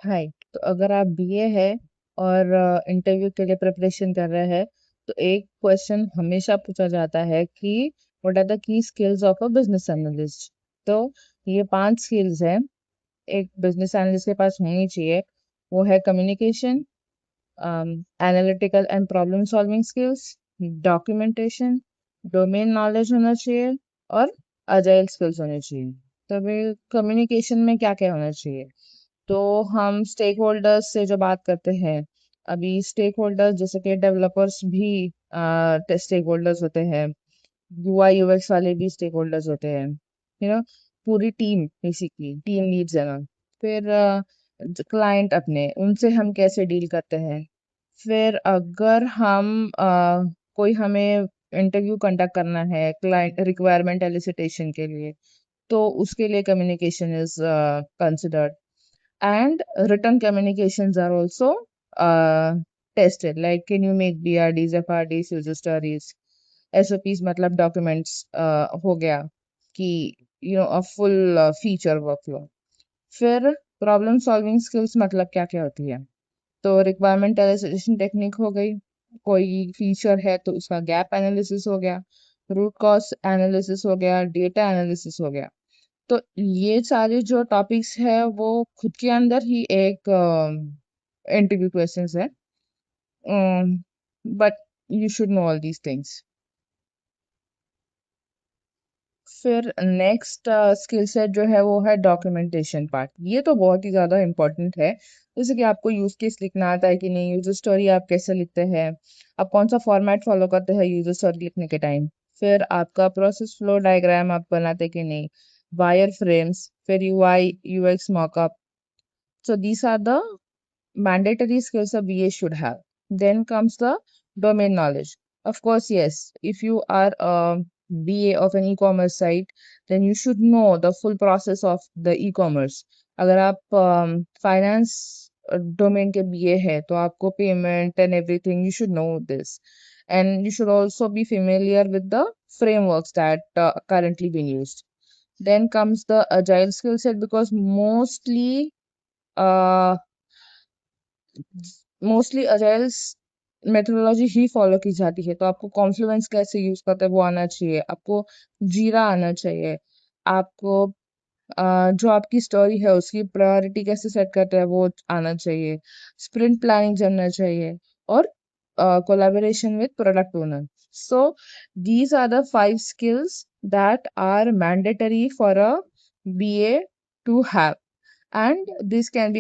हाय। तो अगर आप बीए है और इंटरव्यू के लिए प्रिपरेशन कर रहे हैं तो एक क्वेश्चन हमेशा पूछा जाता है कि what are the key skills of a business analyst. तो ये 5 स्किल्स हैं एक बिजनेस एनालिस्ट के पास होनी चाहिए। वो है communication, analytical and problem solving skills, documentation, domain knowledge होना चाहिए और अजाइल स्किल्स होने चाहिए। तो अभी कम्युनिकेशन में क्या क्या होना चाहिए? तो हम स्टेक होल्डर्स से जो बात करते हैं, अभी स्टेक होल्डर्स जैसे कि डेवलपर्स भी स्टेक होल्डर्स होते हैं, यूआई यूएक्स वाले भी स्टेक होल्डर्स होते हैं, पूरी टीम, बेसिकली टीम लीड्स है ना। फिर क्लाइंट अपने उनसे हम कैसे डील करते हैं। फिर अगर हम कोई हमें इंटरव्यू कंडक्ट करना है क्लाइंट रिक्वायरमेंट एलिसिटेशन के लिए, तो उसके लिए communication is considered. And written communications are also tested, like can you make BRDs, FRDs, user stories, SOPs, मतलब documents हो गया कि a full feature workflow। फिर प्रॉब्लम सॉल्विंग स्किल्स मतलब क्या क्या होती है? तो रिक्वायरमेंट एनालिसिस टेक्निक हो गई, कोई फीचर है तो उसका गैप एनालिसिस हो गया, रूट कॉज एनालिसिस हो गया, डेटा एनालिसिस हो गया। तो ये सारे जो टॉपिक्स है वो खुद के अंदर ही एक इंटरव्यू क्वेश्चंस है, but you should know all these things. फिर नेक्स्ट स्किल सेट जो है वो है डॉक्यूमेंटेशन पार्ट। ये तो बहुत ही ज़्यादा इम्पोर्टेंट है। जैसे कि आपको यूज केस लिखना आता है कि नहीं, यूजर स्टोरी आप कैसे लिखते हैं, आप कौन सा फॉर्मेट फॉलो करते हैं यूजर स्टोरी लिखने के टाइम। फिर आपका प्रोसेस फ्लो डायग्राम आप बनाते कि नहीं, वायर फ्रेम्स, फिर UI UX mock-up. So these are the mandatory skills a BA should have. Then comes the domain knowledge. Of course, yes, if you are a BA of an e-commerce site, then you should know the full process of the e-commerce. अगर आप finance domain के BA है तो आपको payment and everything you should know this, and you should also be familiar with the frameworks that currently being used. Then comes the agile skill set, because uh, mostly agile methodology he follow की जाती है। तो आपको Confluence कैसे use करते हैं वो आना चाहिए, आपको जीरा आना चाहिए, आपको जो आपकी स्टोरी है उसकी प्रायोरिटी कैसे सेट करते हैं वो आना चाहिए, स्प्रिंट प्लानिंग जानना चाहिए, और collaboration with product owner. So these are the 5 skills that are mandatory for a BA to have, and this can be